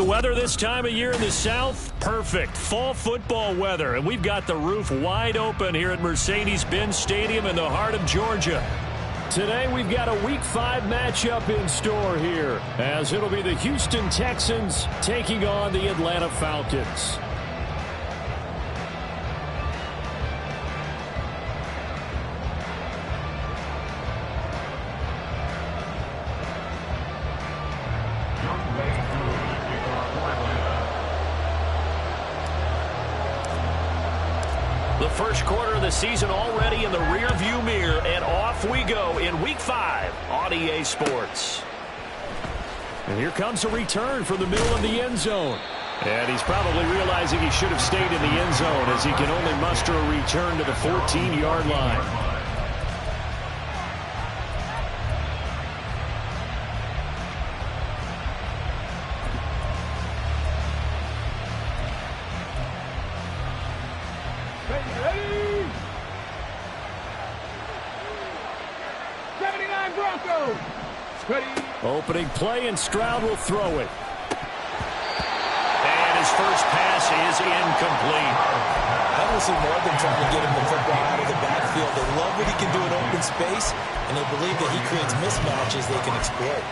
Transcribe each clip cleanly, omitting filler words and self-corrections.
the weather this time of year in the South? Perfect. Fall football weather. And we've got the roof wide open here at Mercedes-Benz Stadium in the heart of Georgia. Today we've got a Week 5 matchup in store here, as it'll be the Houston Texans taking on the Atlanta Falcons. The first quarter of the season already in the rearview mirror, and off we go in Week 5 on EA Sports. And here comes a return from the middle of the end zone. And he's probably realizing he should have stayed in the end zone, as he can only muster a return to the 14-yard line. Opening play, and Stroud will throw it. And his first pass is incomplete. I don't see more than trying to get him the football out of the backfield. They love what he can do in open space, and they believe that he creates mismatches they can exploit.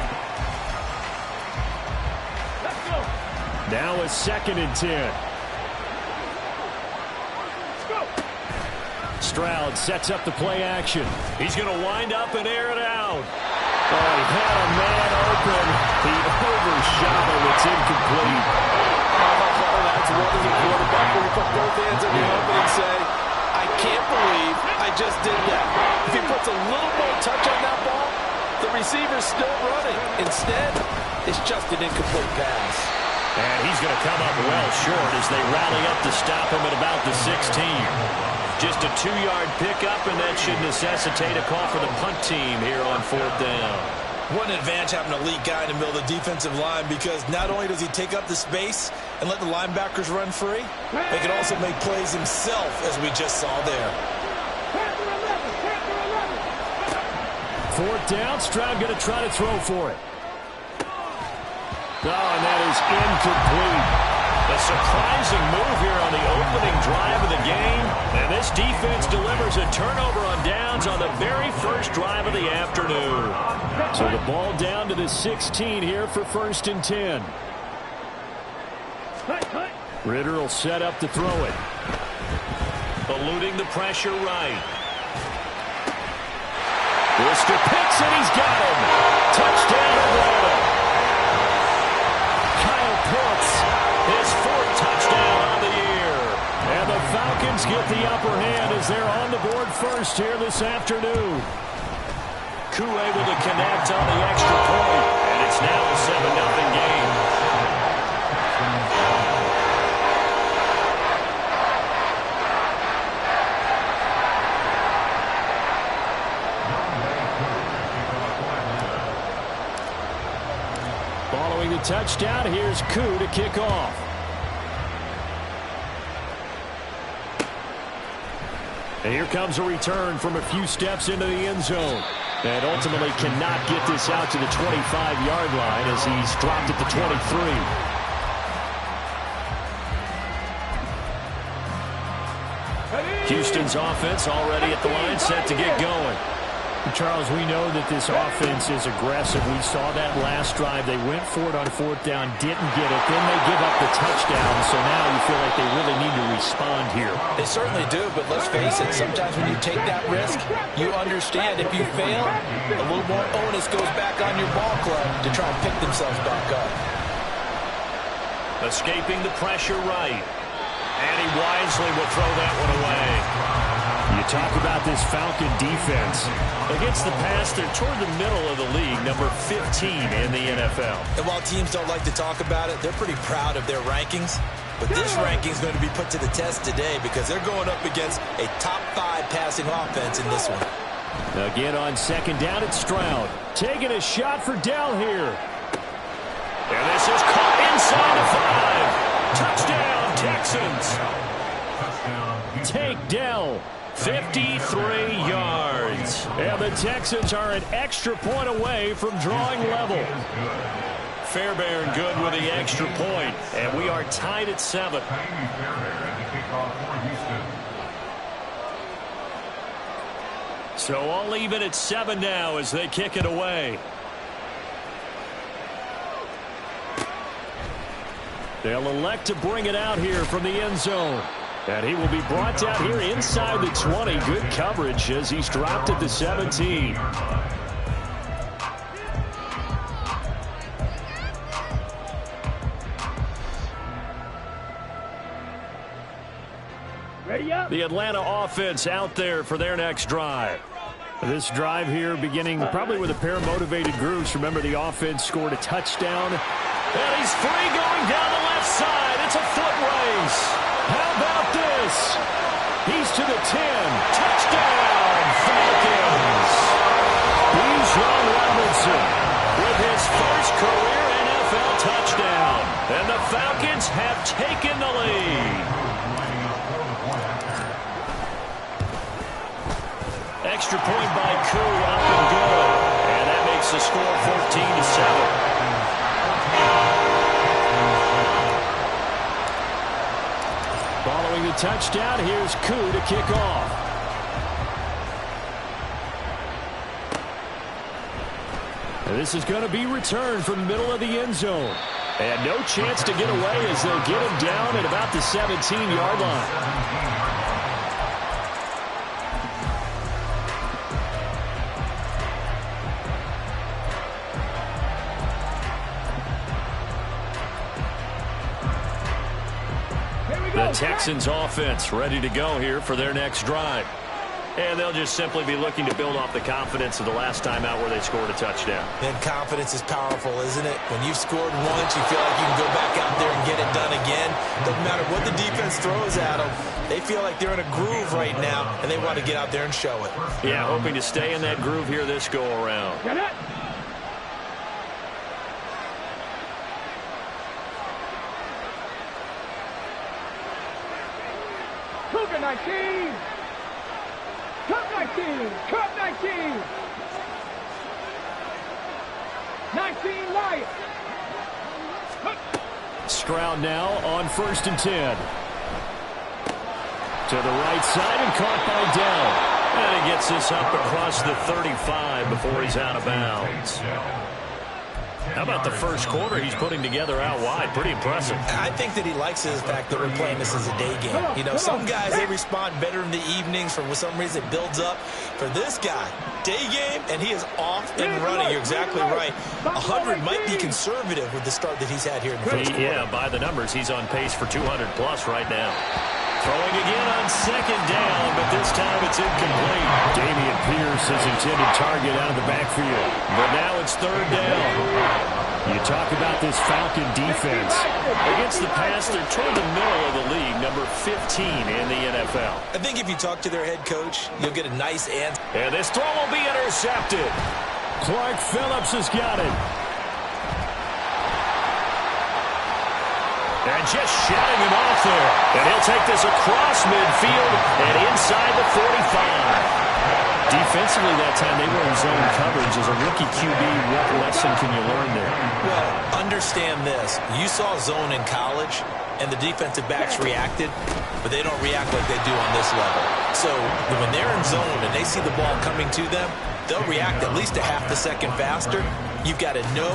Let's go. Now a 2nd and 10. Let's go. Stroud sets up the play action. He's going to wind up and air it out. Oh, he had a man open. He overshot him. It's incomplete. That's one as a quarterback when you put both hands on your helmet and say, I can't believe I just did that. If he puts a little more touch on that ball, the receiver's still running. Instead, it's just an incomplete pass. And he's going to come up well short as they rally up to stop him at about the 16. Just a 2-yard pickup, and that should necessitate a call for the punt team here on 4th down. What an advantage having an elite guy in the middle of the defensive line, because not only does he take up the space and let the linebackers run free, he can also make plays himself, as we just saw there. 4th down, Stroud going to try to throw for it. Oh, and that is incomplete. A surprising move here on the opening drive of the game. And this defense delivers a turnover on downs on the very first drive of the afternoon. So the ball down to the 16 here for 1st and 10. Ritter will set up to throw it. Eluding the pressure right. Worcester picks, and he's got him. Touchdown, Atlanta. Kyle Pitts, his 4th touchdown on the year. And the Falcons get the upper hand as they're on the board first here this afternoon. Koo able to connect on the extra point, and it's now a 7-0 game. Following the touchdown, here's Koo to kick off. And here comes a return from a few steps into the end zone. And ultimately cannot get this out to the 25-yard line as he's dropped at the 23. Houston's offense already at the line, set to get going. Charles, we know that this offense is aggressive. We saw that last drive. They went for it on 4th down, didn't get it. Then they give up the touchdown, so now you feel like they really need to respond here. They certainly do, but let's face it, sometimes when you take that risk, you understand if you fail, a little more onus goes back on your ball club to try and pick themselves back up. Escaping the pressure right. And he wisely will throw that one away. You talk about this Falcon defense. Against the pass, they're toward the middle of the league, number 15 in the NFL. And while teams don't like to talk about it, they're pretty proud of their rankings. But this ranking is going to be put to the test today because they're going up against a top 5 passing offense in this one. Again on 2nd down, it's Stroud. Taking a shot for Dell here. And this is caught inside the 5. Touchdown, Texans. Take Dell. 53 yards. And the Texans are an extra point away from drawing level. Fairbairn good with the extra point, and we are tied at 7. So all even at 7 now as they kick it away. They'll elect to bring it out here from the end zone. And he will be brought down here inside the 20. Good coverage as he's dropped at the 17. The Atlanta offense out there for their next drive. This drive here beginning probably with a pair of motivated groups. Remember, the offense scored a touchdown. And he's free going down the left side. It's a foot race. How about this? He's to the 10. Touchdown, Falcons. Bijan Robinson with his first career NFL touchdown. And the Falcons have taken the lead. Extra point by Koo, up and good. And that makes the score 14-7. Following the touchdown, here's Koo to kick off. And this is going to be returned from the middle of the end zone. And no chance to get away as they'll get him down at about the 17-yard line. The Texans offense ready to go here for their next drive. And they'll just simply be looking to build off the confidence of the last time out where they scored a touchdown. And confidence is powerful, isn't it? When you've scored once, you feel like you can go back out there and get it done again. Doesn't matter what the defense throws at them. They feel like they're in a groove right now, and they want to get out there and show it. Yeah, hoping to stay in that groove here this go-around. Get it! Cougar 19! Cup 19! Cup 19! 19 Lions! Stroud now on 1st and 10. To the right side and caught by Dell. And he gets this up across the 35 before he's out of bounds. How about the first quarter he's putting together out wide? Pretty impressive. I think that he likes the fact that we're playing this as a day game. You know, some guys, they respond better in the evenings. For some reason, it builds up. For this guy, day game, and he is off and running. You're exactly right. 100 might be conservative with the start that he's had here in the first quarter. Yeah, by the numbers, he's on pace for 200-plus right now. Throwing again on 2nd down, but this time it's incomplete. Dameon Pierce, his intended target, out of the backfield. But now it's 3rd down. You talk about this Falcon defense. Against the pass, they're toward the middle of the league, number 15 in the NFL. I think if you talk to their head coach, you'll get a nice answer. And this throw will be intercepted. Clark Phillips has got it. And just shutting him off there. And he'll take this across midfield and inside the 45. Defensively that time, they were in zone coverage. As a rookie QB, what lesson can you learn there? Well, understand this. You saw zone in college, and the defensive backs reacted, but they don't react like they do on this level. So when they're in zone and they see the ball coming to them, they'll react at least a half a second faster. You've got to know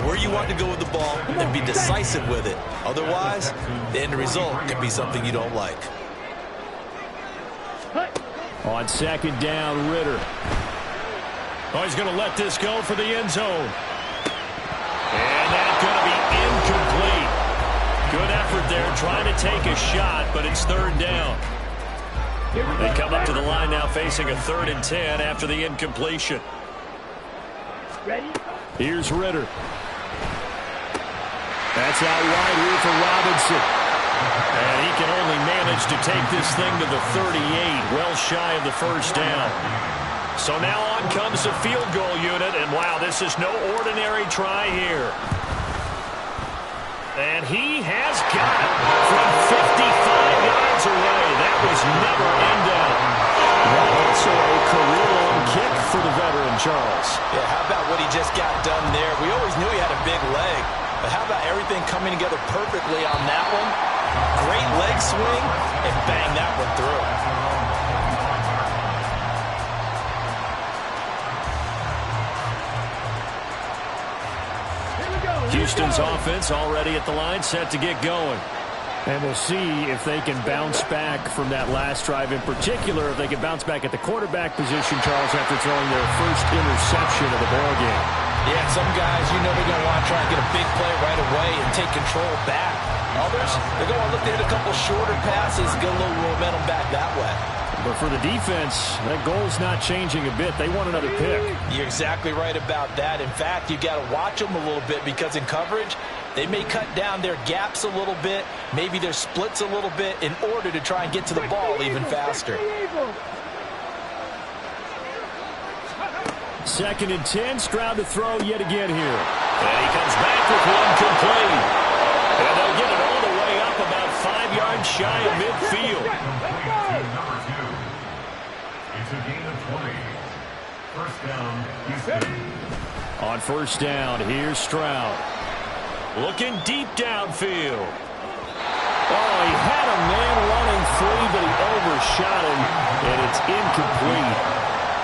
where you want to go with the ball and be decisive with it. Otherwise, the end result can be something you don't like. On 2nd down, Ritter. Oh, he's going to let this go for the end zone. And that's going to be incomplete. Good effort there trying to take a shot, but it's 3rd down. They come up to the line now facing a 3rd and 10 after the incompletion. Ready? Here's Ritter. That's out wide here for Robinson. And he can only manage to take this thing to the 38, well shy of the 1st down. So now on comes the field goal unit, and wow, this is no ordinary try here. And he has got it from 55 yards away. That was never in doubt. Also a career-long kick for the veteran. Charles. Yeah, how about what he just got done there? We always knew he had a big leg, but how about everything coming together perfectly on that one? Great leg swing, and bang that one through. Houston's offense already at the line, set to get going. And we'll see if they can bounce back from that last drive. In particular, if they can bounce back at the quarterback position, Charles, after throwing their first interception of the ballgame. Yeah, some guys, you know they're going to want to try and get a big play right away and take control back. Others, they're going to look to hit a couple shorter passes, get a little momentum back that way. But for the defense, that goal's not changing a bit. They want another pick. You're exactly right about that. In fact, you got to watch them a little bit because in coverage, they may cut down their gaps a little bit, maybe their splits a little bit in order to try and get to the ball even faster. 2nd and 10, Stroud to throw yet again here. And he comes back with one complete. And they'll get it all the way up about 5 yards shy of midfield. It's a gain of 20. First down, Houston. On first down, here's Stroud. Looking deep downfield. Oh, he had a man running free, but he overshot him, and it's incomplete.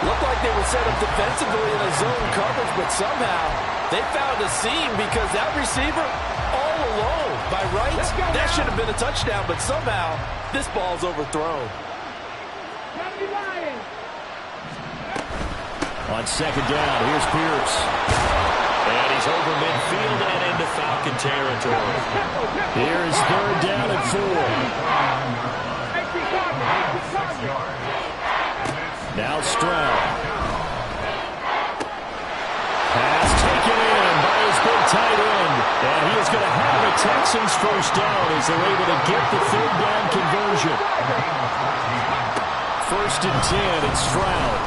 Looked like they were set up defensively in a zone coverage, but somehow they found a seam because that receiver all alone. By rights, that should have been a touchdown, but somehow this ball's overthrown. On 2nd down, here's Pierce. And he's over midfield and into Falcon territory. Here is 3rd down and 4. Now Stroud. Pass taken in by his big tight end. And he is going to have the Texans first down as they're able to get the 3rd down conversion. 1st and 10, it's Stroud.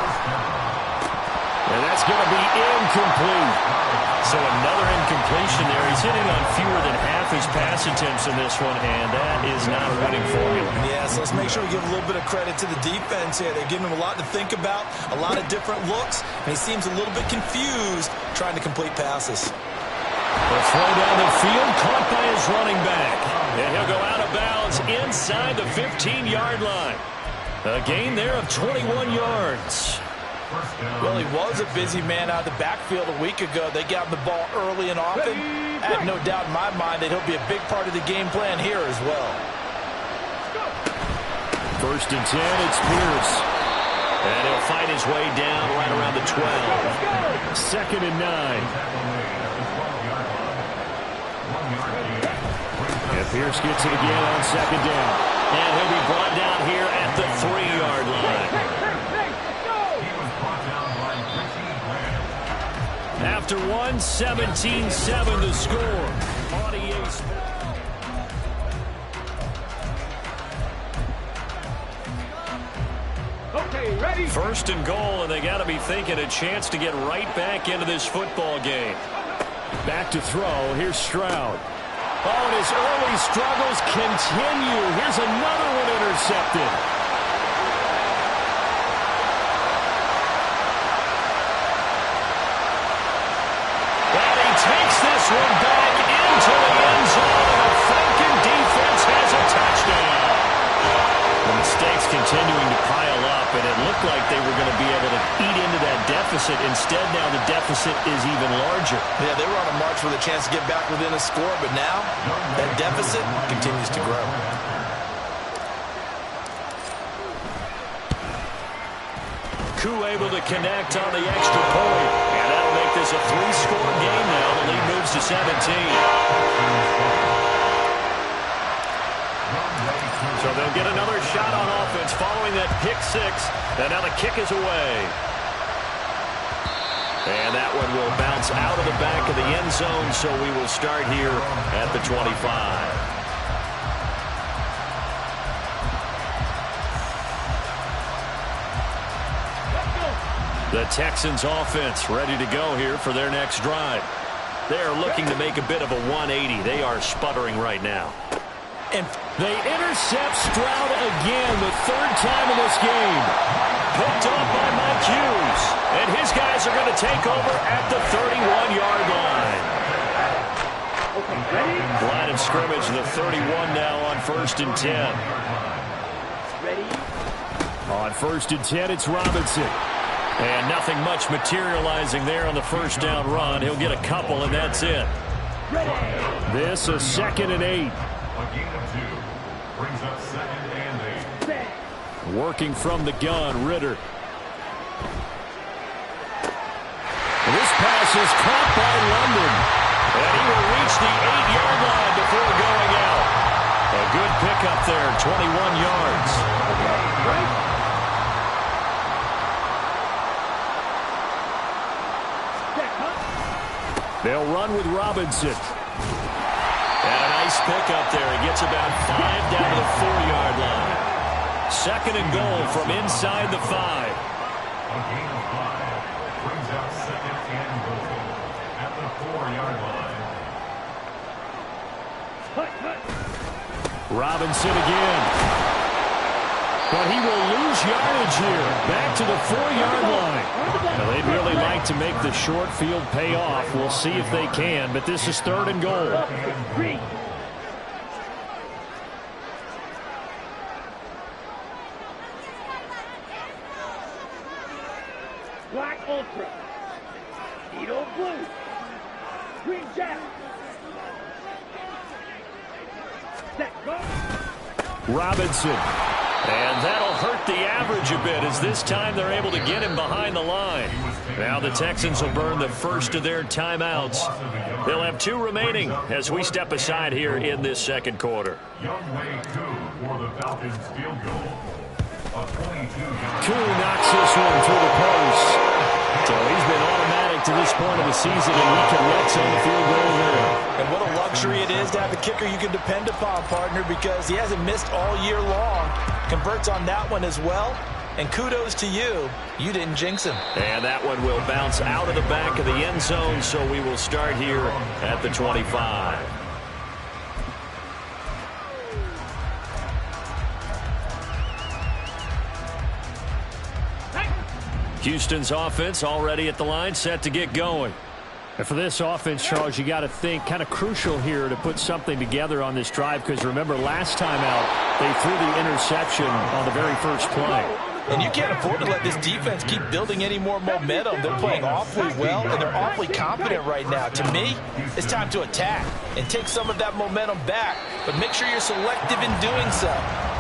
And that's going to be incomplete. So another incompletion there. He's hitting on fewer than half his pass attempts in this one, and that is not a winning formula. Yes, let's make sure we give a little bit of credit to the defense here. They're giving him a lot to think about, a lot of different looks, and he seems a little bit confused trying to complete passes. The throw down the field, caught by his running back. And he'll go out of bounds inside the 15-yard line. A gain there of 21 yards. Well, he was a busy man out of the backfield a week ago. They got him the ball early and often. I have no doubt in my mind that he'll be a big part of the game plan here as well. 1st and 10, it's Pierce. And he'll fight his way down right around the 12. 2nd and 9. And Pierce gets it again on 2nd down. And he'll be brought down here at the 3-yard line. After 1, 17-7 to score. Okay, ready? 1st and goal, and they got to be thinking a chance to get right back into this football game. Back to throw. Here's Stroud. Oh, and his early struggles continue. Here's another one intercepted. Takes this one back into the end zone. The Falcon defense has a touchdown. The mistakes continuing to pile up, and it looked like they were going to be able to eat into that deficit. Instead, now the deficit is even larger. Yeah, they were on a march with a chance to get back within a score, but now that deficit continues to grow. Koo able to connect on the extra point. And that'll make this a 3-score game now. The lead moves to 17. So they'll get another shot on offense following that pick 6. And now the kick is away. And that one will bounce out of the back of the end zone. So we will start here at the 25. The Texans offense ready to go here for their next drive. They are looking to make a bit of a 180. They are sputtering right now. And they intercept Stroud again, the 3rd time in this game. Picked off by Mike Hughes. And his guys are going to to take over at the 31-yard line. Okay, ready? Line of scrimmage, the 31 now on 1st and 10. Ready? On 1st and 10, it's Robinson. And nothing much materializing there on the first down run. He'll get a couple, and that's it. Ready? This is 2nd and 8. A gain of 2 brings up 2nd and 8. Set. Working from the gun, Ritter. This pass is caught by London. And he will reach the 8-yard line before going out. A good pickup there, 21 yards. Right? Set, huh? They'll run with Robinson. And a nice pickup there. He gets about 5 down to the 4-yard line. 2nd and goal from inside the 5. A gain of 5 brings up 2nd and goal at the 4-yard line. Cut, cut. Robinson again. But he will lose yardage here. Back to the 4-yard line. Now, they'd really like to make the short field pay off. We'll see if they can, but this is 3rd and goal. Three. Black Ultra. Edo Blue. Green Jack. Set, go. Robinson. And that'll hurt the average a bit as this time they're able to get him behind the line. Now the Texans will burn the first of their timeouts. They'll have 2 remaining as we step aside here in this 2nd quarter. Youngway Koo for the Falcons field goal. A 22-yard. Koo knocks this one through the post. So he's been automatic to this point of the season, and he connects on the field goal there. And what a luxury it is to have a kicker you can depend upon, partner, because he hasn't missed all year long. Converts on that one as well. And kudos to you. You didn't jinx him. And that one will bounce out of the back of the end zone, so we will start here at the 25. Houston's offense already at the line, set to get going. And for this offense, Charles, you got to think kind of crucial here to put something together on this drive, because remember last time out they threw the interception on the very first play. And you can't afford to let this defense keep building any more momentum. They're playing awfully well, and they're awfully confident right now. To me, it's time to attack and take some of that momentum back, but make sure you're selective in doing so.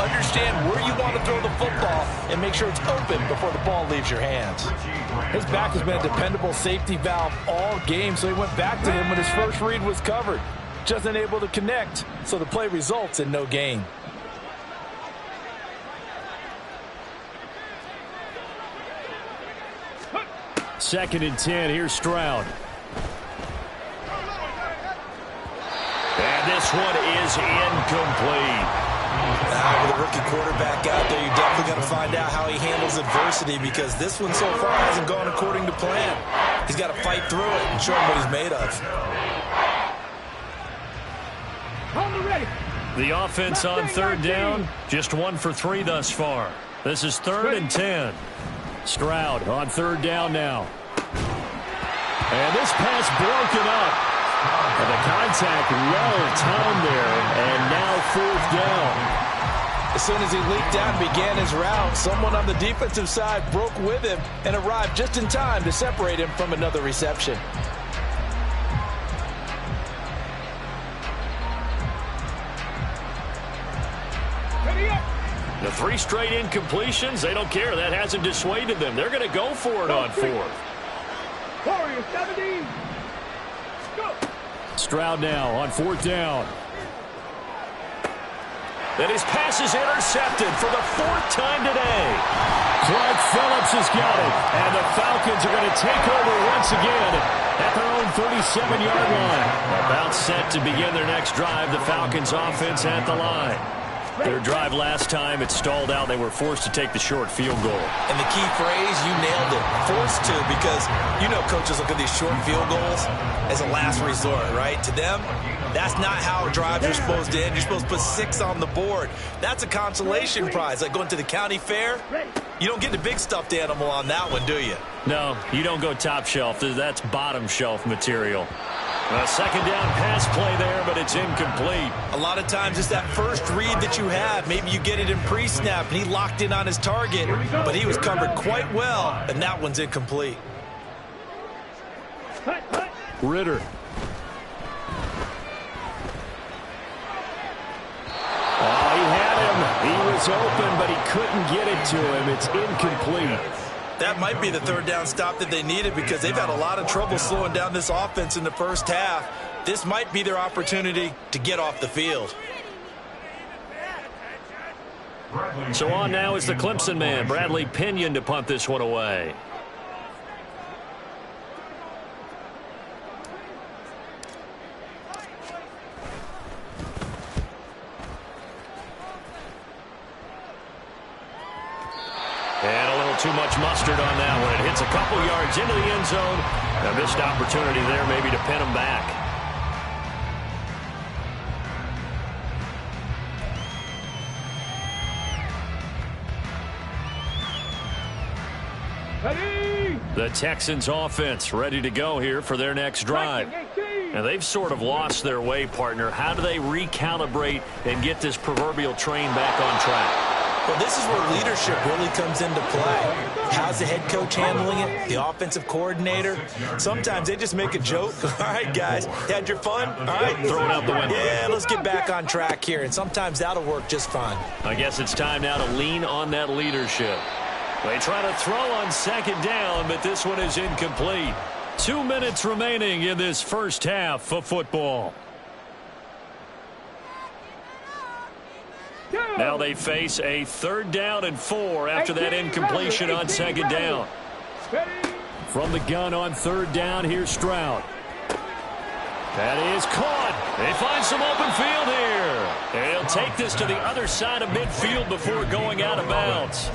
Understand where you want to throw the football and make sure it's open before the ball leaves your hands. His back has been a dependable safety valve all game, so he went back to him when his first read was covered. Just unable to connect, so the play results in no gain. Second and 10, here's Stroud. And this one is incomplete. With a rookie quarterback out there, you're definitely going to find out how he handles adversity, because this one so far hasn't gone according to plan. He's got to fight through it and show him what he's made of. On the ready. The offense on 3rd down, just 1 for 3 thus far. This is 3rd and 10. Stroud on 3rd down now. And this pass broken up. And the contact well timed there, and now 4th down. As soon as he leaked out and began his route, someone on the defensive side broke with him and arrived just in time to separate him from another reception. Ready up. The 3 straight incompletions, they don't care. That hasn't dissuaded them. They're going to go for it on 4th. Warrior 70. Go. Stroud now on 4th down. And his pass is intercepted for the 4th time today. Clark Phillips has got it. And the Falcons are going to take over once again at their own 37-yard line. About set to begin their next drive. The Falcons offense at the line. Their drive last time, it stalled out. They were forced to take the short field goal. And the key phrase, you nailed it, forced to, because you know coaches look at these short field goals as a last resort, right? To them, that's not how drives are supposed to end. You're supposed to put 6 on the board. That's a consolation prize, like going to the county fair. You don't get the big stuffed animal on that one, do you? No, you don't go top shelf. That's bottom shelf material. A second down pass play there, but it's incomplete. A lot of times it's that first read that you have. Maybe you get it in pre-snap, and he locked in on his target, but he was covered quite well, and that one's incomplete. Ritter. Oh, he had him. He was open, but he couldn't get it to him. It's incomplete. That might be the third down stop that they needed because they've had a lot of trouble slowing down this offense in the first half. This might be their opportunity to get off the field. So on now is the Clemson man, Bradley Pinion, to punt this one away. And a little too much mustard on that one. It hits a couple yards into the end zone. A missed opportunity there maybe to pin him back. Ready? The Texans offense ready to go here for their next drive. And they've sort of lost their way, partner. How do they recalibrate and get this proverbial train back on track? Well, this is where leadership really comes into play. How's the head coach handling it? The offensive coordinator? Sometimes they just make a joke. All right, guys, had your fun? All right, throw it out the window. Yeah, let's get back on track here. And sometimes that'll work just fine. I guess it's time now to lean on that leadership. They try to throw on second down, but this one is incomplete. 2 minutes remaining in this first half of football. Now they face a 3rd down and 4 after that incompletion on second down. From the gun on 3rd down, here's Stroud. That is caught. They find some open field here. And he'll take this to the other side of midfield before going out of bounds.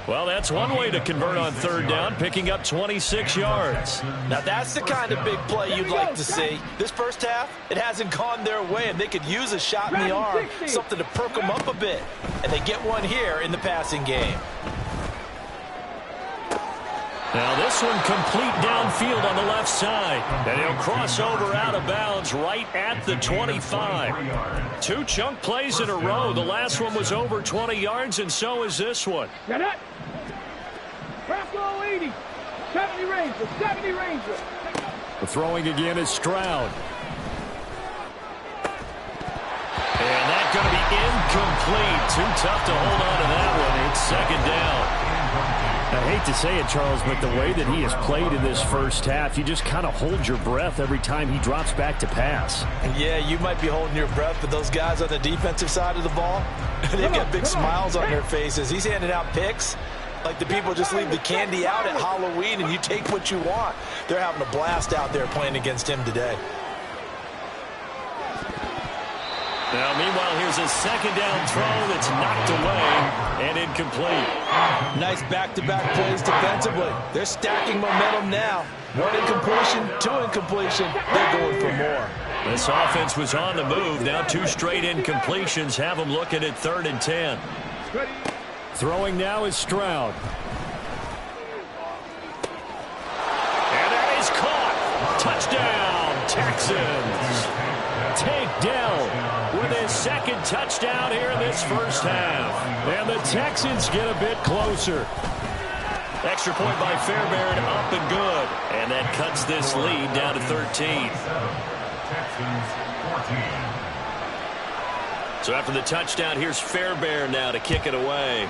Well, that's one way to convert on 3rd down, picking up 26 yards. Now, that's the kind of big play you'd like to see. This first half, it hasn't gone their way, and they could use a shot in the arm, something to perk them up a bit. And they get one here in the passing game. Now this one complete downfield on the left side. And he'll cross over out of bounds right at the 25. 2 chunk plays in a row. The last one was over 20 yards, and so is this one. Get it. Brasco 80. 70 Ranger. 70 Ranger. The throwing again is Stroud. And that's going to be incomplete. Too tough to hold on to that one. It's second down. I hate to say it, Charles, but the way that he has played in this first half, you just kind of hold your breath every time he drops back to pass. Yeah, you might be holding your breath, but those guys on the defensive side of the ball, they've got big smiles on their faces. He's handing out picks like the people just leave the candy out at Halloween and you take what you want. They're having a blast out there playing against him today. Now, meanwhile, here's a second down throw that's knocked away and incomplete. Nice back-to-back plays defensively. They're stacking momentum now. 1 incompletion, 2 incompletion. They're going for more. This offense was on the move. Now 2 straight incompletions have them looking at 3rd and 10. Throwing now is Stroud. And that is caught. Touchdown, Texans. Tank Dell with his 2nd touchdown here in this first half. And the Texans get a bit closer. Extra point by Fairbairn, up and good. And that cuts this lead down to 13. So after the touchdown, here's Fairbairn now to kick it away.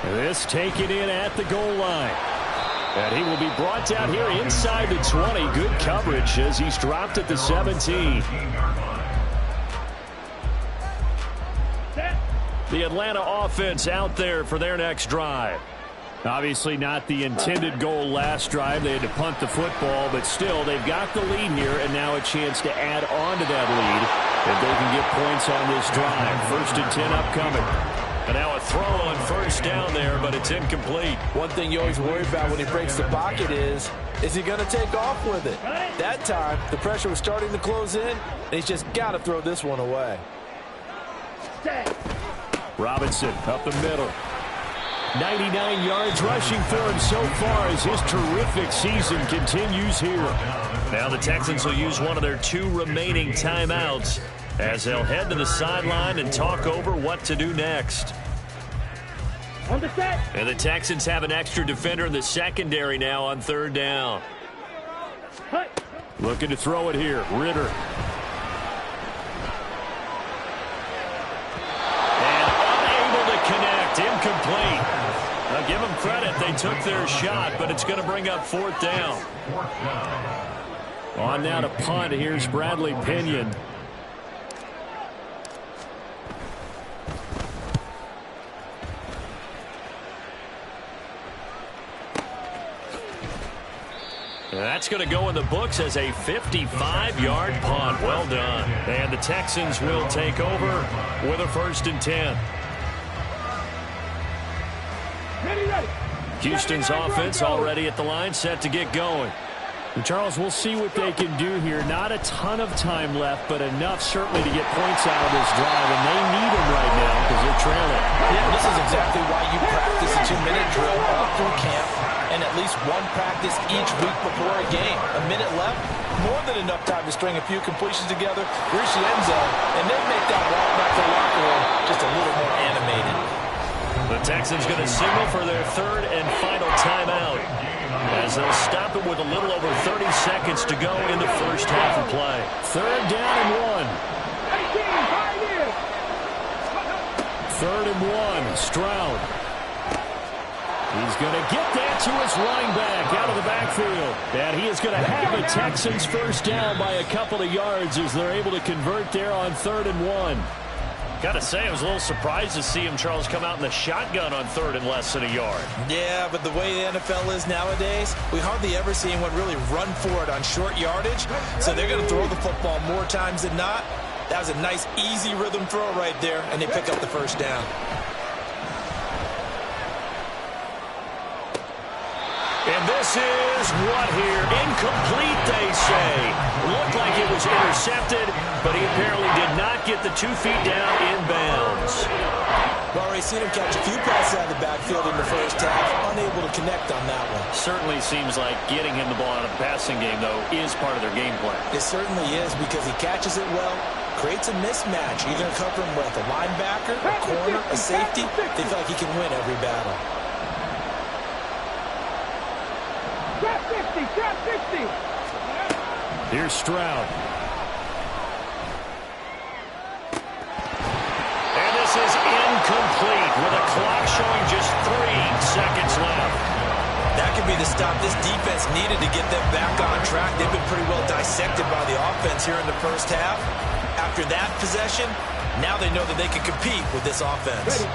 This taken in at the goal line. And he will be brought down here inside the 20. Good coverage as he's dropped at the 17. The Atlanta offense out there for their next drive. Obviously not the intended goal last drive. They had to punt the football, but still they've got the lead here and now a chance to add on to that lead if they can get points on this drive. 1st and 10 upcoming. And now a throw on 1st down there, but it's incomplete. One thing you always worry about when he breaks the pocket is he going to take off with it? That time, the pressure was starting to close in, and he's just got to throw this one away. Robinson up the middle. 99 yards rushing for him so far as his terrific season continues here. Now the Texans will use one of their 2 remaining timeouts as they'll head to the sideline and talk over what to do next. And the Texans have an extra defender in the secondary now on 3rd down. Looking to throw it here. Ritter. And unable to connect. Incomplete. Now give them credit. They took their shot, but it's going to bring up 4th down. On now to punt. Here's Bradley Pinion. That's going to go in the books as a 55-yard punt. Well done. And the Texans will take over with a 1st and 10. Houston's offense already at the line, set to get going. And Charles, we'll see what they can do here. Not a ton of time left, but enough certainly to get points out of this drive, and they need them right now because they're trailing. Yeah, this is exactly why you practice a 2-minute drill all through camp and at least one practice each week before a game. A minute left, more than enough time to string a few completions together, reach the end zone, and then make that walk back to the locker room just a little more animated. The Texans going to signal for their 3rd and final timeout as they'll stop it with a little over 30 seconds to go in the 1st half of play. 3rd down and 1. 3rd and 1. Stroud. He's going to get that to his running back out of the backfield. And he is going to have a Texans 1st down by a couple of yards as they're able to convert there on 3rd and 1. Got to say, I was a little surprised to see him, Charles, come out in the shotgun on 3rd and less than a yard. Yeah, but the way the NFL is nowadays, we hardly ever see anyone really run for it on short yardage. So they're going to throw the football more times than not. That was a nice, easy rhythm throw right there, and they pick up the 1st down. And this is what here? Incomplete, they say. Looked like it was intercepted, but he apparently did not get the 2 feet down in bounds. Well, we've seen him catch a few passes out of the backfield in the 1st half, unable to connect on that one. Certainly seems like getting him the ball out of the passing game, though, is part of their game plan. It certainly is because he catches it well, creates a mismatch. You're going to cover him with a linebacker, a corner, a safety. They feel like he can win every battle. Trap 60. Here's Stroud. And this is incomplete with a clock showing just 3 seconds left. That could be the stop this defense needed to get them back on track. They've been pretty well dissected by the offense here in the 1st half. After that possession, now they know that they can compete with this offense.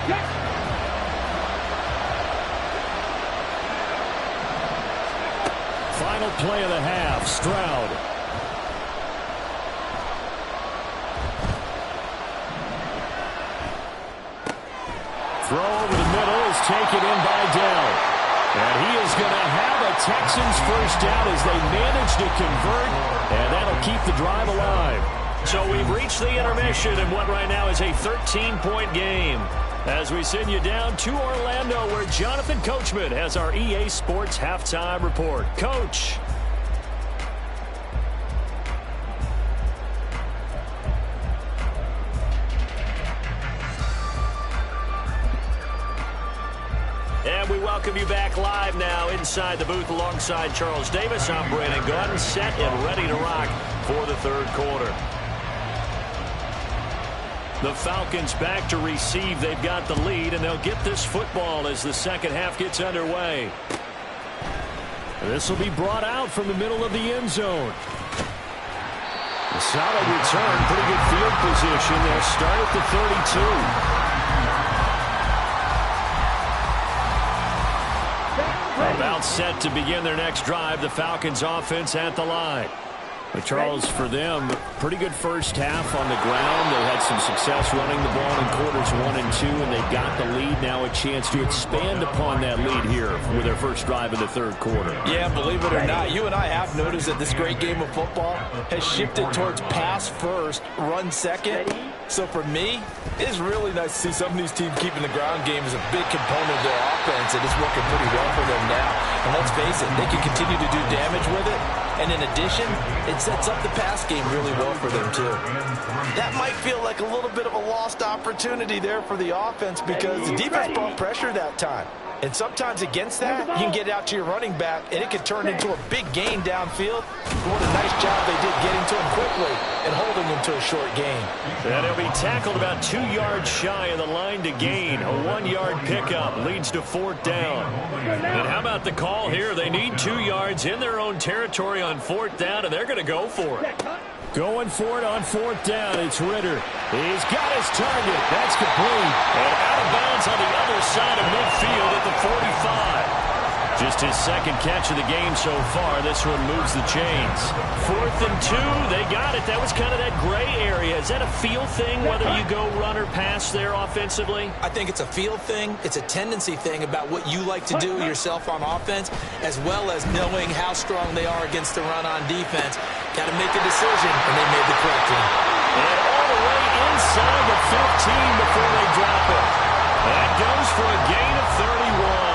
Final play of the half, Stroud. Throw over the middle is taken in by Dell. And he is going to have a Texans 1st down as they manage to convert, and that'll keep the drive alive. So we've reached the intermission in what right now is a 13-point game. As we send you down to Orlando, where Jonathan Coachman has our EA Sports Halftime Report. Coach. And we welcome you back live now inside the booth alongside Charles Davis. I'm Brandon Gordon, set and ready to rock for the 3rd quarter. The Falcons back to receive. They've got the lead, and they'll get this football as the 2nd half gets underway. This will be brought out from the middle of the end zone. A solid return, pretty good field position. They'll start at the 32. About set to begin their next drive. The Falcons offense at the line. But Charles, for them, pretty good first half on the ground. They had some success running the ball in quarters 1 and 2, and they got the lead. Now a chance to expand upon that lead here with their first drive in the third quarter. Yeah, believe it or not, you and I have noticed that this great game of football has shifted towards pass first, run second. So for me, it's really nice to see some of these teams keeping the ground game as a big component of their offense, and it's working pretty well for them now. And let's face it, they can continue to do damage with it. And in addition, it sets up the pass game really well for them, too. That might feel like a little bit of a lost opportunity there for the offense because the defense brought pressure that time. And sometimes against that, you can get it out to your running back, and it can turn into a big gain downfield. What a nice job they did getting to him quickly and holding him to a short gain. And he'll be tackled about 2 yards shy of the line to gain. A 1-yard pickup leads to 4th down. And how about the call here? They need 2 yards in their own territory on 4th down, and they're going to go for it. Going for it on 4th down. It's Ritter. He's got his target. That's complete. And out of bounds on the other side of midfield at the 45. Just his second catch of the game so far. This one moves the chains. 4th and 2. They got it. That was kind of that gray area. Is that a feel thing, whether you go run or pass there offensively? I think it's a feel thing. It's a tendency thing about what you like to do yourself on offense, as well as knowing how strong they are against the run on defense. Got to make a decision, and they made the correct one. And all the way inside the 15 before they drop it. That goes for a gain of 31.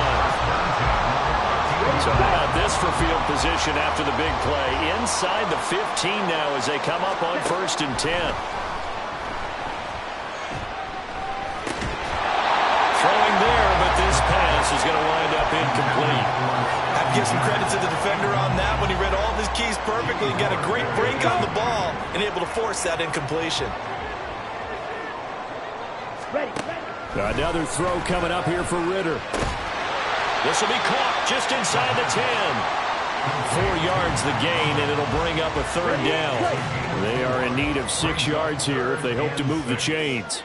So how about this for field position after the big play? Inside the 15 now as they come up on 1st and 10. Throwing there, but this pass is going to wind up incomplete. I have to give some credit to the defender on that when he read all of his keys perfectly and got a great break on the ball and able to force that incompletion. Another throw coming up here for Ritter. This will be caught just inside the 10. 4 yards the gain, and it'll bring up a 3rd down. They are in need of 6 yards here if they hope to move the chains.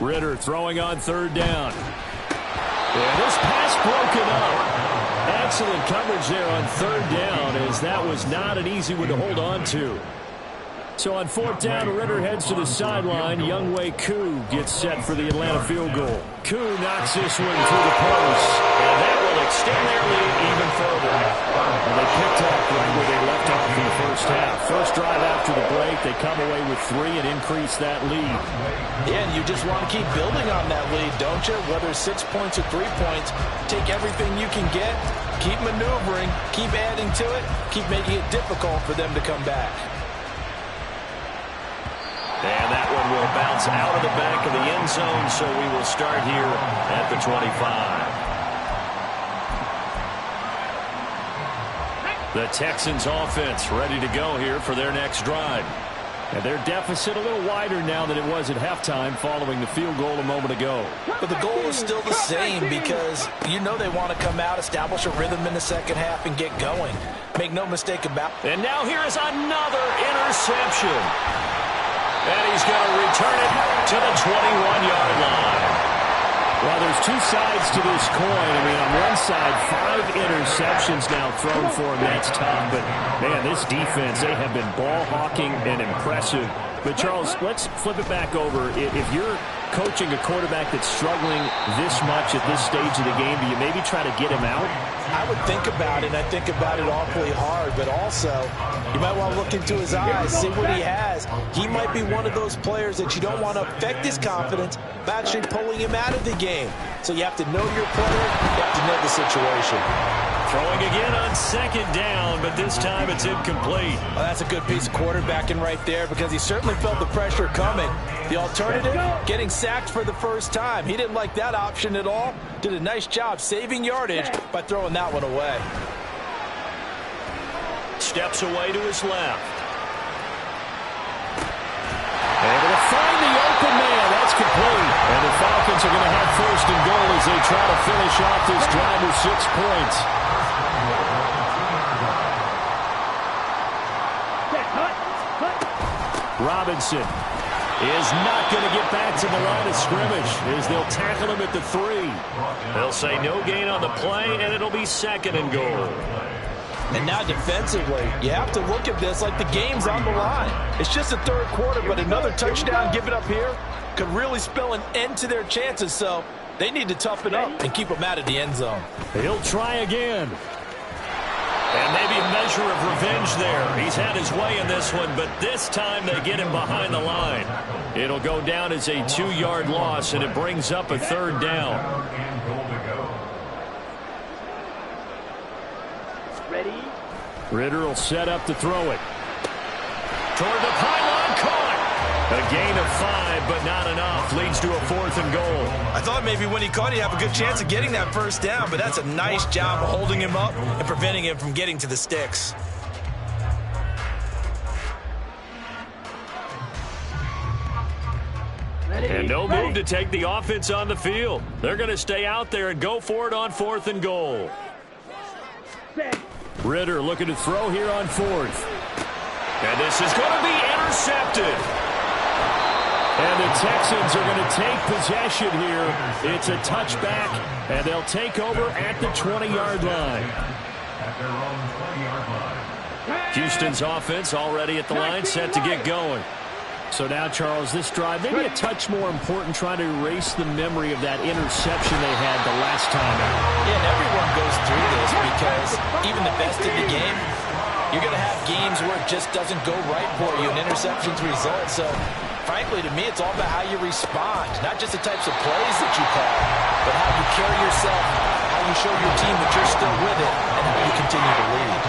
Ritter throwing on 3rd down. And this pass broken up. Excellent coverage there on 3rd down, as that was not an easy one to hold on to. So on 4th down, Ritter heads to the sideline. Younghoe Koo gets set for the Atlanta field goal. Koo knocks this one through the post, and that will extend their lead even further. And they picked up right where they left off in the first half. First drive after the break, they come away with 3 and increase that lead. Yeah, and you just want to keep building on that lead, don't you? Whether it's 6 points or 3 points, take everything you can get, keep maneuvering, keep adding to it, keep making it difficult for them to come back. And that one will bounce out of the back of the end zone, so we will start here at the 25. The Texans offense ready to go here for their next drive. And their deficit a little wider now than it was at halftime following the field goal a moment ago. But the goal is still the same because you know they want to come out, establish a rhythm in the second half, and get going. Make no mistake about it. And now here is another interception. And he's going to return it to the 21-yard line. Well, there's 2 sides to this coin. I mean, on one side, 5 interceptions now thrown for him. That's tough. But, man, this defense, they have been ball hawking and impressive. But, Charles, let's flip it back over. If you're coaching a quarterback that's struggling this much at this stage of the game, do you maybe try to get him out? I would think about it, and I think about it awfully hard, but also you might want to look into his eyes, see what he has. He might be one of those players that you don't want to affect his confidence by actually pulling him out of the game. So you have to know your player, you have to know the situation. Throwing again on 2nd down, but this time it's incomplete. Well, that's a good piece of quarterbacking right there because he certainly felt the pressure coming. The alternative, getting sacked for the first time. He didn't like that option at all. Did a nice job saving yardage by throwing that one away. Steps away to his left. Able to find the open man. That's complete. And the Falcons are going to have 1st and goal as they try to finish off this drive with 6 points. Robinson is not going to get back to the line of scrimmage as they'll tackle him at the 3. They'll say no gain on the play, and it'll be 2nd and goal. And now defensively, you have to look at this like the game's on the line. It's just the third quarter, but another touchdown given up here could really spell an end to their chances. So they need to toughen up and keep them out of the end zone. He'll try again. And maybe a measure of revenge there. He's had his way in this one, but this time they get him behind the line. It'll go down as a 2-yard loss, and it brings up a third down. Ready? Ritter will set up to throw it. Toward the pylon, caught. A gain of 5, but not enough. Leads to a 4th and goal. I thought maybe when he caught, he'd have a good chance of getting that first down, but that's a nice job of holding him up and preventing him from getting to the sticks. And no move to take the offense on the field. They're going to stay out there and go for it on 4th and goal. Ritter looking to throw here on 4th. And this is going to be intercepted. And the Texans are going to take possession here. It's a touchback, and they'll take over at the 20-yard line. At their own 20-yard line. Houston's offense already at the line, set to get going. So now, Charles, this drive, maybe a touch more important, trying to erase the memory of that interception they had the last time out. Yeah, and everyone goes through this because even the best in the game, you're going to have games where it just doesn't go right for you, and interceptions result. So, frankly, to me, it's all about how you respond, not just the types of plays that you call, but how you carry yourself, how you show your team that you're still with it, and how you continue to lead.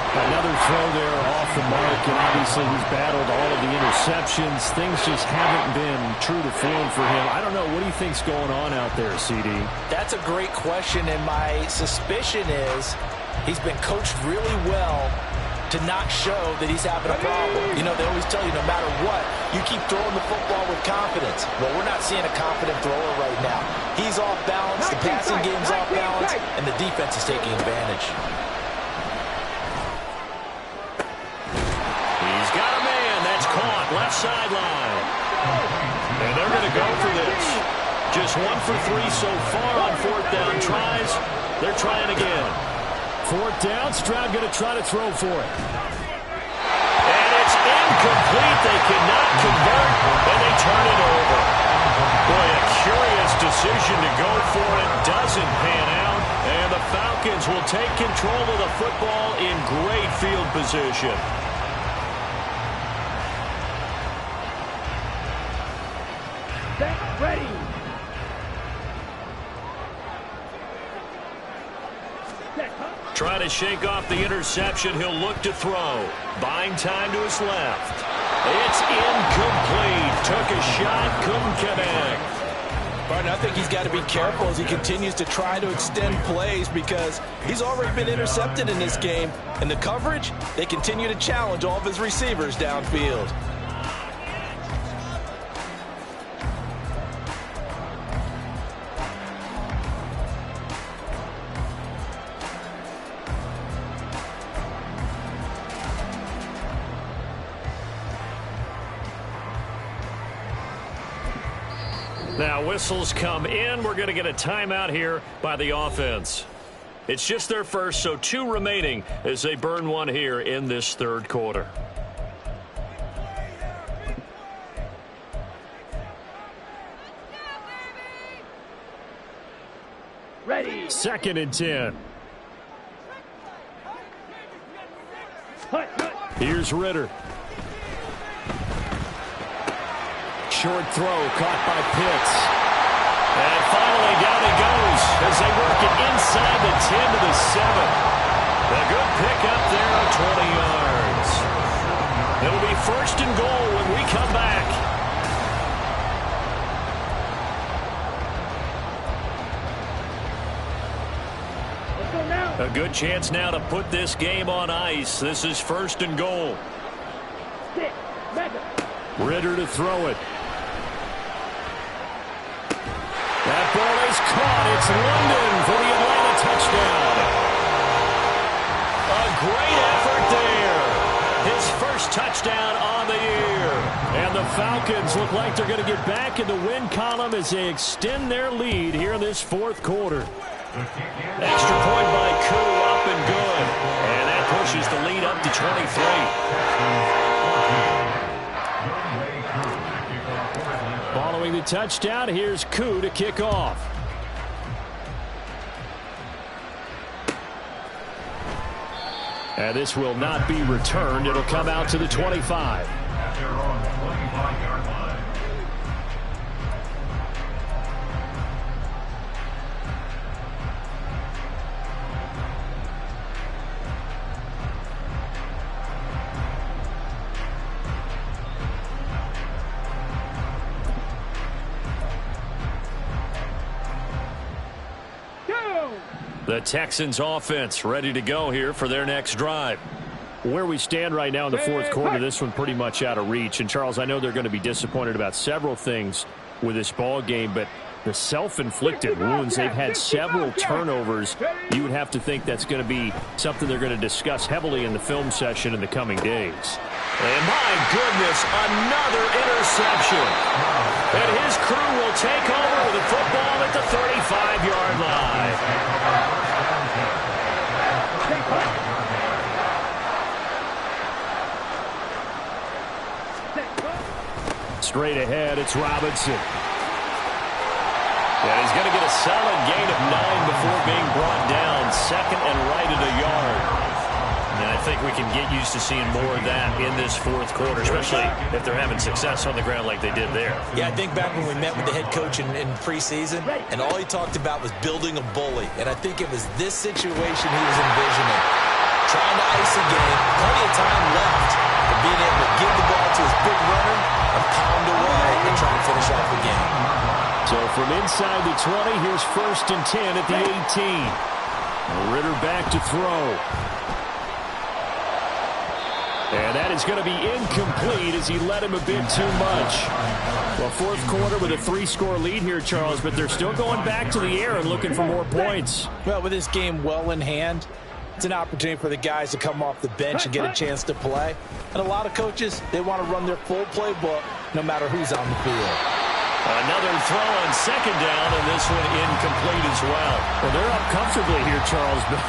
Another throw there off the mark, and obviously he's battled all of the interceptions. Things just haven't been true to form for him. I don't know. What do you think's going on out there, CD? That's a great question, and my suspicion is he's been coached really well to not show that he's having a problem. You know, they always tell you no matter what, you keep throwing the football with confidence. Well, we're not seeing a confident thrower right now. He's off balance, the passing game's off balance, and the defense is taking advantage. He's got a man. That's caught. Left sideline. And they're going to go for this. Just 1 for 3 so far on 4th down tries. They're trying again. 4th down. Stroud going to try to throw for it. And it's incomplete. They cannot convert, and they turn it over. Boy, a curious decision to go for it. Doesn't pan out, and the Falcons will take control of the football in great field position. Ready. Trying to shake off the interception. He'll look to throw. Buying time to his left. It's incomplete. Took a shot, couldn't connect. But I think he's got to be careful as he continues to try to extend plays because he's already been intercepted in this game. And the coverage, they continue to challenge all of his receivers downfield. Now whistles come in. We're going to get a timeout here by the offense. It's just their first, so 2 remaining as they burn one here in this third quarter. Ready. 2nd and 10. Here's Ritter. Short throw caught by Pitts. And finally down he goes as they work it inside the 10 to the 7. A good pickup there of 20 yards. It'll be 1st and goal when we come back. Let's go now. A good chance now to put this game on ice. This is 1st and goal. Stick. Mega. Ritter to throw it. That ball is caught. It's London for the Atlanta touchdown. A great effort there. His first touchdown on the year. And the Falcons look like they're going to get back in the win column as they extend their lead here in this 4th quarter. Extra point by Koo, up and good. And that pushes the lead up to 23. Following the touchdown, here's Koo to kick off. And this will not be returned. It'll come out to the 25. At their own 25-yard line. The Texans offense ready to go here for their next drive. Where we stand right now in the fourth quarter, this one pretty much out of reach. And, Charles, I know they're going to be disappointed about several things with this ball game, but the self-inflicted wounds, they've had several turnovers. You would have to think that's going to be something they're going to discuss heavily in the film session in the coming days. And my goodness, another interception. And his crew will take over with the football at the 35-yard line. Straight ahead, it's Robinson. And he's going to get a solid gain of 9 before being brought down. Second and right at a yard. And I think we can get used to seeing more of that in this fourth quarter, especially if they're having success on the ground like they did there. Yeah, I think back when we met with the head coach in preseason, and all he talked about was building a bully. And I think it was this situation he was envisioning. Trying to ice a game, plenty of time left, but being able to give the ball to his big runner and pound away and try and finish off the game. So from inside the 20, here's 1st and 10 at the 18. Ritter back to throw. And that is going to be incomplete as he led him a bit too much. Well, fourth quarter with a 3-score lead here, Charles, but they're still going back to the air and looking for more points. Well, with this game well in hand, it's an opportunity for the guys to come off the bench and get a chance to play. And a lot of coaches, they want to run their full playbook no matter who's on the field. Another throw on second down, and this one incomplete as well. Well, they're up comfortably here, Charles, but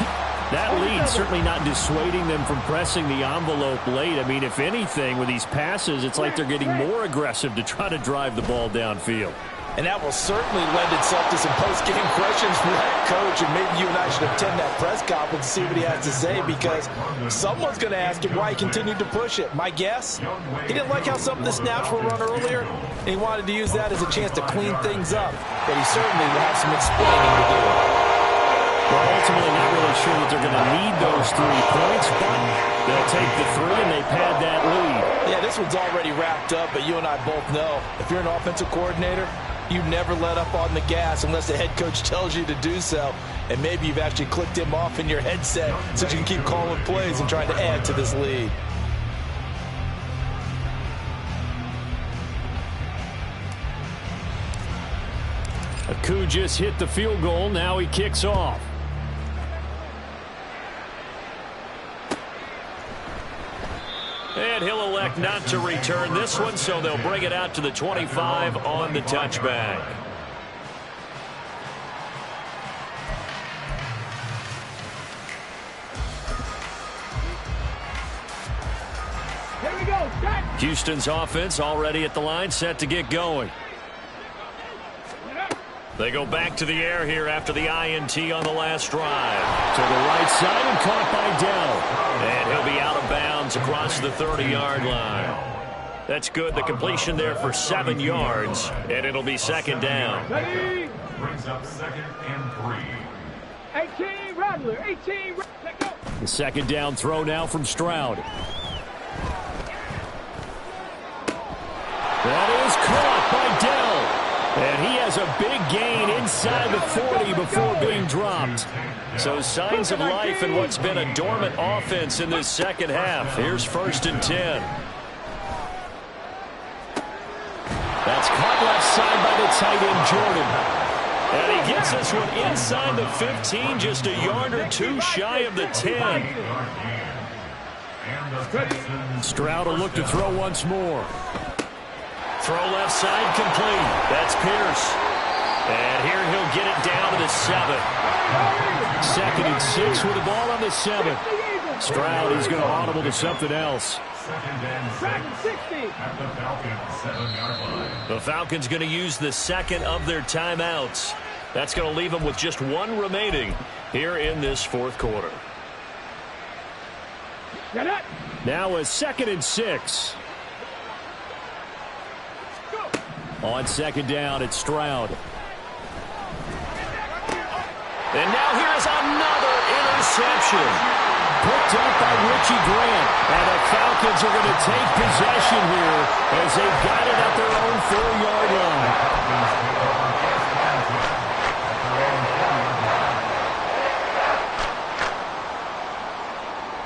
that lead certainly not dissuading them from pressing the envelope late. I mean, if anything, with these passes, it's like they're getting more aggressive to try to drive the ball downfield. And that will certainly lend itself to some post-game questions for that coach. And maybe you and I should attend that press conference and see what he has to say, because someone's going to ask him why he continued to push it. My guess, he didn't like how some of the snaps were run earlier, and he wanted to use that as a chance to clean things up. But he certainly will have some explaining to do. Well, ultimately not really sure that they're going to need those 3 points, but they'll take the 3 and they pad that lead. Yeah, this one's already wrapped up, but you and I both know if you're an offensive coordinator, you never let up on the gas unless the head coach tells you to do so. And maybe you've actually clicked him off in your headset so you can keep calling plays and trying to add to this lead. Koo just hit the field goal. Now he kicks off. And he'll elect not to return this one, so they'll bring it out to the 25 on the touchback. Here we go. Houston's offense already at the line, set to get going. They go back to the air here after the INT on the last drive. To the right side and caught by Dell. And he'll be out of bounds across the 30-yard line. That's good. The completion there for 7 yards, and it'll be second down. Brings up 2nd and 3. 18, Rattler. 18, let go. The second down throw now from Stroud. That is caught by Dell. And he has a big gain inside the 40 before being dropped. So signs of life in what's been a dormant offense in this second half. Here's 1st and 10. That's caught left side by the tight end, Jordan. And he gets this one inside the 15, just a yard or 2 shy of the 10. Stroud will look to throw once more. Throw left side complete. That's Pierce. And here he'll get it down to the 7. 2nd and 6 with the ball on the 7. Stroud, he's going to audible to something else. Second and 6 at the Falcons' 7-yard line. The Falcons going to use the second of their timeouts. That's going to leave them with just one remaining here in this fourth quarter. Now a 2nd and 6. On second down, it's Stroud. And now here is another interception. Picked up by Richie Grant. And the Falcons are going to take possession here as they've got it at their own 4-yard line.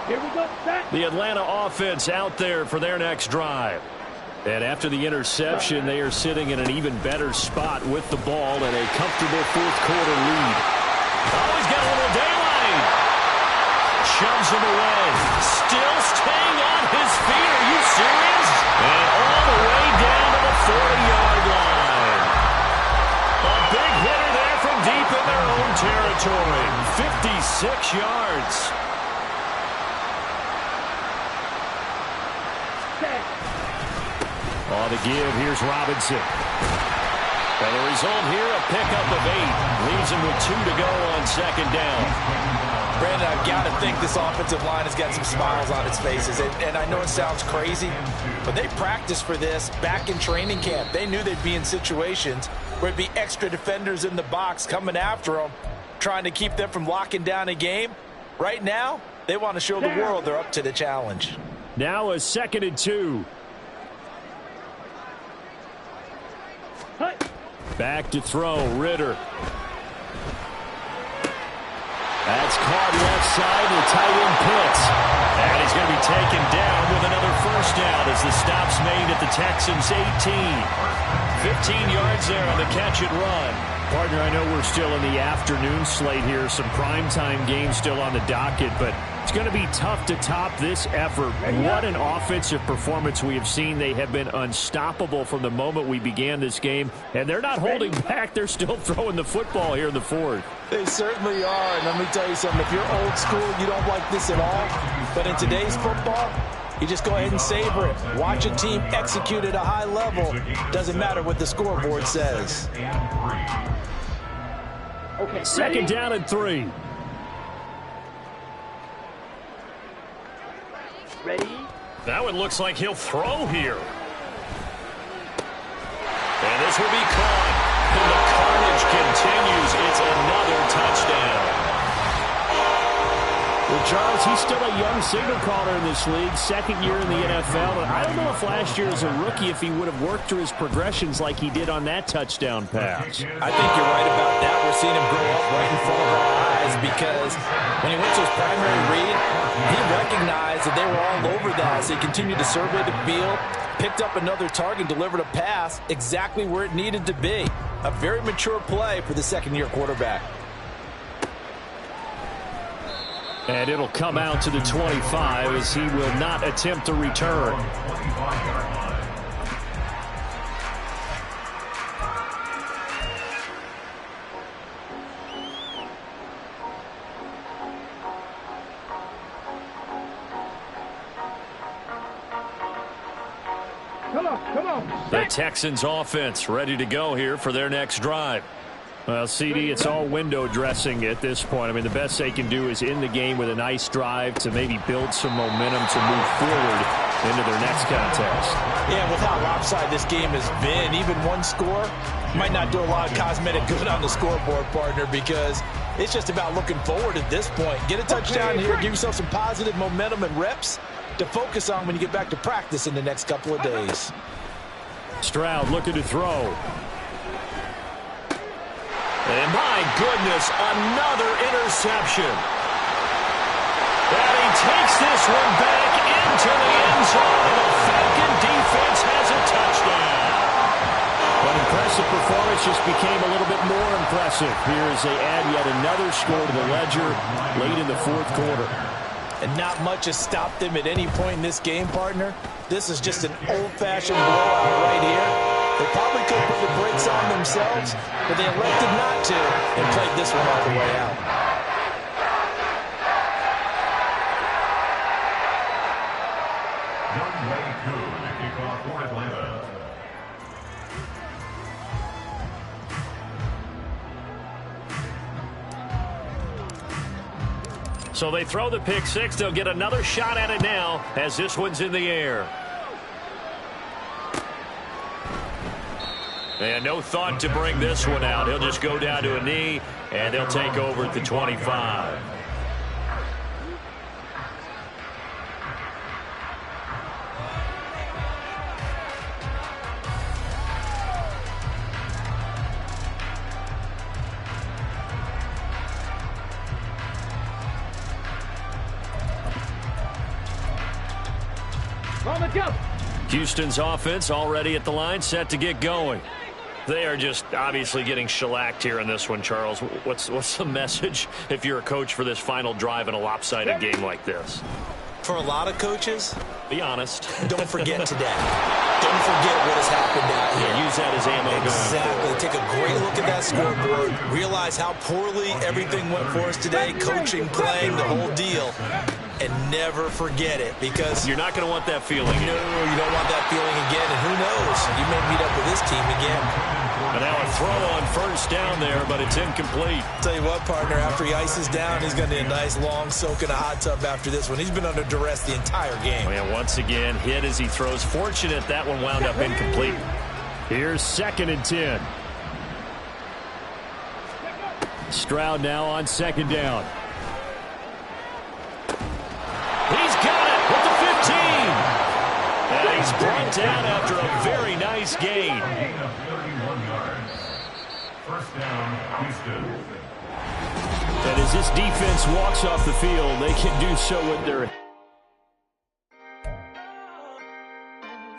Here we go, set. The Atlanta offense out there for their next drive. And after the interception, they are sitting in an even better spot with the ball and a comfortable fourth quarter lead. Oh, he's got a little daylight. Shoves him away. Still staying on his feet. Are you serious? And all the way down to the 40-yard line. A big hitter there from deep in their own territory. 56 yards. On the give, here's Robinson. And the result here, a pickup of 8. Leaves him with 2 to go on second down. Brandon, I've got to think this offensive line has got some smiles on its faces. And I know it sounds crazy, but they practiced for this back in training camp. They knew they'd be in situations where it'd be extra defenders in the box coming after them, trying to keep them from locking down a game. Right now, they want to show the world they're up to the challenge. Now a 2nd and 2. Back to throw, Ritter. That's caught left side, the tight end Pitts. And he's going to be taken down with another first down as the stop's made at the Texans' 18. 15 yards there on the catch and run. Partner, I know we're still in the afternoon slate here. Some primetime games still on the docket, but it's going to be tough to top this effort. What an offensive performance we have seen. They have been unstoppable from the moment we began this game, and they're not holding back. They're still throwing the football here in the fourth. They certainly are. And let me tell you something. If you're old school, you don't like this at all. But in today's football, you just go ahead and savor it. Watch a team execute at a high level. Doesn't matter what the scoreboard says. Okay, Second down and 3. Ready? Now it looks like he'll throw here. And this will be caught. And the carnage continues. It's another touchdown. Well, Charles, he's still a young signal caller in this league, second year in the NFL. And I don't know if last year as a rookie, if he would have worked through his progressions like he did on that touchdown pass. I think you're right about that. We're seeing him grow up right in front of our eyes because when he went to his primary read, he recognized that they were all over that. So he continued to survey the field, picked up another target, delivered a pass exactly where it needed to be. A very mature play for the second-year quarterback. And it'll come out to the 25 as he will not attempt to return. Come on. The Texans offense ready to go here for their next drive. Well, CD, it's all window dressing at this point. I mean, the best they can do is end the game with a nice drive to maybe build some momentum to move forward into their next contest. Yeah, with how lopsided this game has been, even one score might not do a lot of cosmetic good on the scoreboard, partner, because it's just about looking forward at this point. Get a touchdown here, give yourself some positive momentum and reps to focus on when you get back to practice in the next couple of days. Stroud looking to throw. And my goodness, another interception. And he takes this one back into the end zone. And the Falcon defense has a touchdown. But impressive performance just became a little bit more impressive here as they add yet another score to the ledger late in the fourth quarter. And not much has stopped them at any point in this game, partner. This is just an old-fashioned blowout right here. They probably could put the brakes on themselves, but they elected not to and played this one all the way out. for Atlanta. So they throw the pick six. They'll get another shot at it now as this one's in the air. And no thought to bring this one out. He'll just go down to a knee, and they'll take over at the 25. Houston's offense already at the line, set to get going. They are just obviously getting shellacked here in this one, Charles. What's the message if you're a coach for this final drive in a lopsided game like this? For a lot of coaches, be honest. Don't forget today. Don't forget what has happened out here. Yeah, use that as ammo. Exactly. Take a great look at that scoreboard. Realize how poorly everything went for us today. Coaching, playing, the whole deal. And never forget it, because you're not going to want that feeling. No, you don't want that feeling again. And who knows? You may meet up with this team again. And now a throw on first down there, but it's incomplete. Tell you what, partner, after he ices down, he's going to need a nice long soak in a hot tub after this one. He's been under duress the entire game. And once again, hit as he throws. Fortunate that one wound up incomplete. Here's 2nd and 10. Stroud now on 2nd down. He's got it with the 15. And he's brought down after a very nice gain. First down, Houston. And as this defense walks off the field, they can do so with their...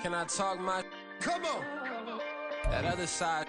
Can I talk my... Come on! That other side...